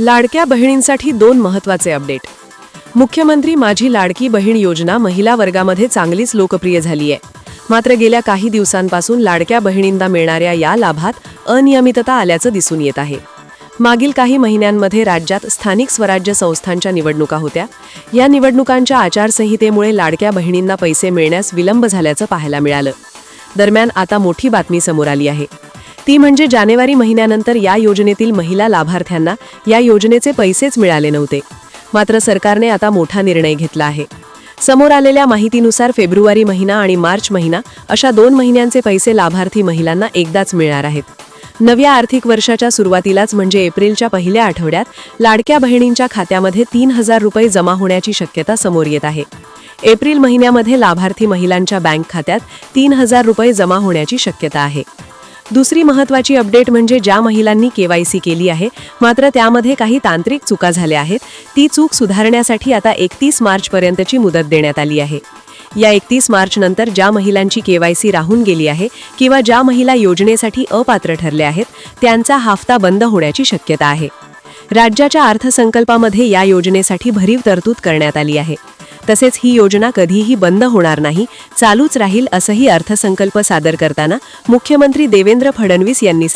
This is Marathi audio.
लाडक्या बहिणींसाठी 2 महत्त्वाचे अपडेट. मुख्यमंत्री माझी लाडकी बहीण योजना महिला वर्गामध्ये चांगलीच लोकप्रिय झाली आहे. मात्र गेल्या काही दिवसांपासून लाडक्या बहिणींना मिळणाऱ्या या लाभात अनियमितता आल्याचं दिसून येत आहे. मागील काही महिन्यांमध्ये राज्यात स्थानिक स्वराज्य संस्थांच्या निवडणुका होत्या. या निवडणुकांच्या आचारसंहितेमुळे लाडक्या बहिणींना पैसे मिळण्यास विलंब झाल्याचं पाहायला मिळालं. दरम्यान आता मोठी बातमी समोर आली आहे. ती म्हणजे जानेवारी महिन्यानंतर या योजनेतील महिला लाभार्थ्यांना या योजनेचे पैसेच मिळाले नव्हते. मात्र सरकारने आता मोठा निर्णय घेतला आहे. समोर आलेल्या माहितीनुसार फेब्रुवारी महिना आणि मार्च महिना अशा 2 महिन्यांचे पैसे लाभार्थी महिलांना एकदाच मिळणार आहेत. नव्या आर्थिक वर्षाच्या सुरुवातीलाच म्हणजे एप्रिलच्या पहिल्या आठवड्यात लाडक्या बहिणींच्या खात्यामध्ये 3,000 रुपये जमा होण्याची शक्यता समोर येत आहे. एप्रिल महिन्यामध्ये लाभार्थी महिलांच्या बँक खात्यात 3,000 रुपये जमा होण्याची शक्यता आहे. दुसरी महत्त्वाची अपडेट म्हणजे ज्या महिलांनी KYC केली आहे मात्र त्यामध्ये काही तांत्रिक चुका झाल्या आहेत, ती चूक सुधारण्यासाठी आता 31 मार्चपर्यंतची मुदत देण्यात आली आहे. या 31 मार्च नंतर ज्या महिलांची KYC राहून गेली आहे किंवा ज्या महिला योजनेसाठी अपात्र ठरल्या आहेत त्यांचा हप्ता बंद होण्याची शक्यता आहे. राज्याच्या अर्थसंकल्पामध्ये या योजनेसाठी भरीव तरतूद करण्यात आली आहे. तसेच ही योजना कधीही बंद होणार नाही, चालूच राहील असंही अर्थसंकल्प सादर करताना मुख्यमंत्री देवेंद्र फडणवीस यांनी